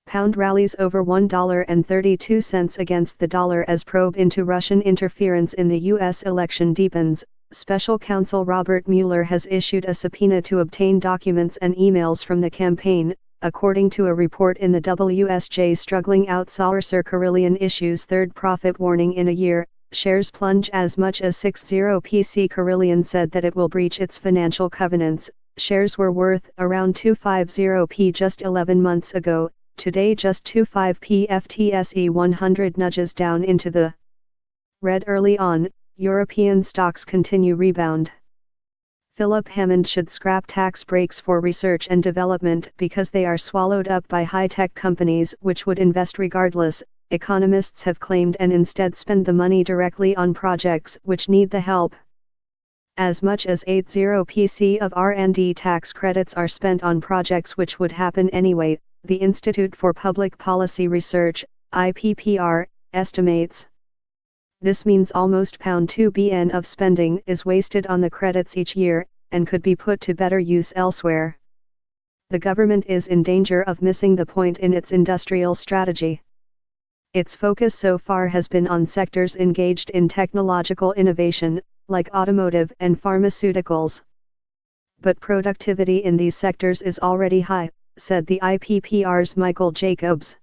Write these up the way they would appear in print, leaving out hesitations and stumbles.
Pound rallies over $1.32 against the dollar as probe into Russian interference in the U.S. election deepens. Special counsel Robert Mueller has issued a subpoena to obtain documents and emails from the campaign, according to a report in the WSJ. Struggling outsourcer Carillion issues third profit warning in a year, shares plunge as much as 60%. Carillion said that it will breach its financial covenants. Shares were worth around 250p just 11 months ago, today just 25p. FTSE 100 nudges down into the red early on. European stocks continue rebound. Philip Hammond should scrap tax breaks for research and development because they are swallowed up by high-tech companies which would invest regardless, economists have claimed, and instead spend the money directly on projects which need the help. As much as 80% of R&D tax credits are spent on projects which would happen anyway, the Institute for Public Policy Research, IPPR, estimates. This means almost £2 billion of spending is wasted on the credits each year, and could be put to better use elsewhere. The government is in danger of missing the point in its industrial strategy. Its focus so far has been on sectors engaged in technological innovation, like automotive and pharmaceuticals. But productivity in these sectors is already high, said the IPPR's Michael Jacobs.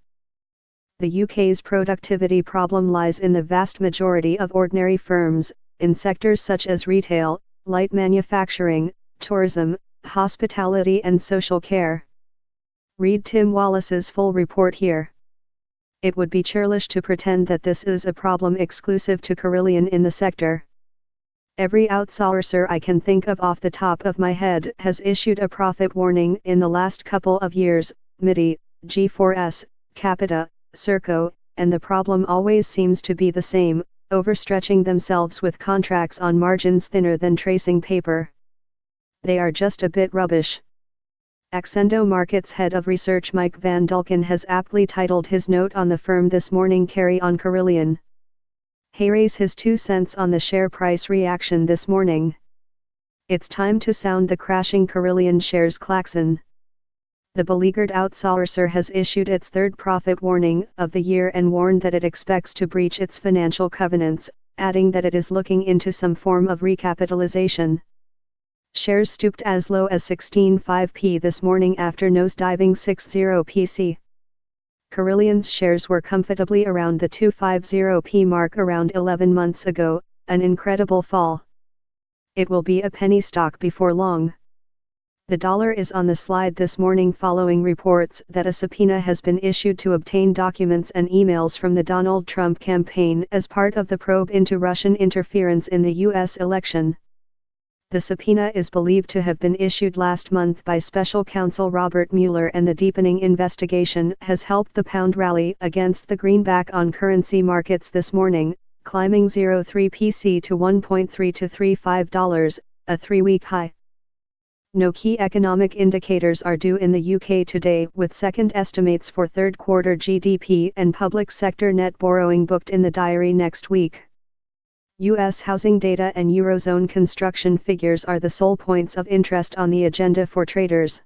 The UK's productivity problem lies in the vast majority of ordinary firms, in sectors such as retail, light manufacturing, tourism, hospitality and social care. Read Tim Wallace's full report here. It would be churlish to pretend that this is a problem exclusive to Carillion in the sector. Every outsourcer I can think of off the top of my head has issued a profit warning in the last couple of years, MIDI, G4S, Capita, Serco, and the problem always seems to be the same, overstretching themselves with contracts on margins thinner than tracing paper. They are just a bit rubbish. Accendo Markets head of research Mike Van Dulken has aptly titled his note on the firm this morning, "Carry on Carillion." He raised his 2 cents on the share price reaction this morning. It's time to sound the crashing Carillion shares klaxon. The beleaguered outsourcer has issued its third profit warning of the year and warned that it expects to breach its financial covenants, adding that it is looking into some form of recapitalization. Shares stooped as low as 16.5p this morning after nosediving 60%. Carillion's shares were comfortably around the 250p mark around 11 months ago, an incredible fall. It will be a penny stock before long. The dollar is on the slide this morning following reports that a subpoena has been issued to obtain documents and emails from the Donald Trump campaign as part of the probe into Russian interference in the U.S. election. The subpoena is believed to have been issued last month by special counsel Robert Mueller, and the deepening investigation has helped the pound rally against the greenback on currency markets this morning, climbing 0.3% to $1.3235, a 3-week high. No key economic indicators are due in the UK today, with second estimates for third quarter GDP and public sector net borrowing booked in the diary next week. US housing data and Eurozone construction figures are the sole points of interest on the agenda for traders.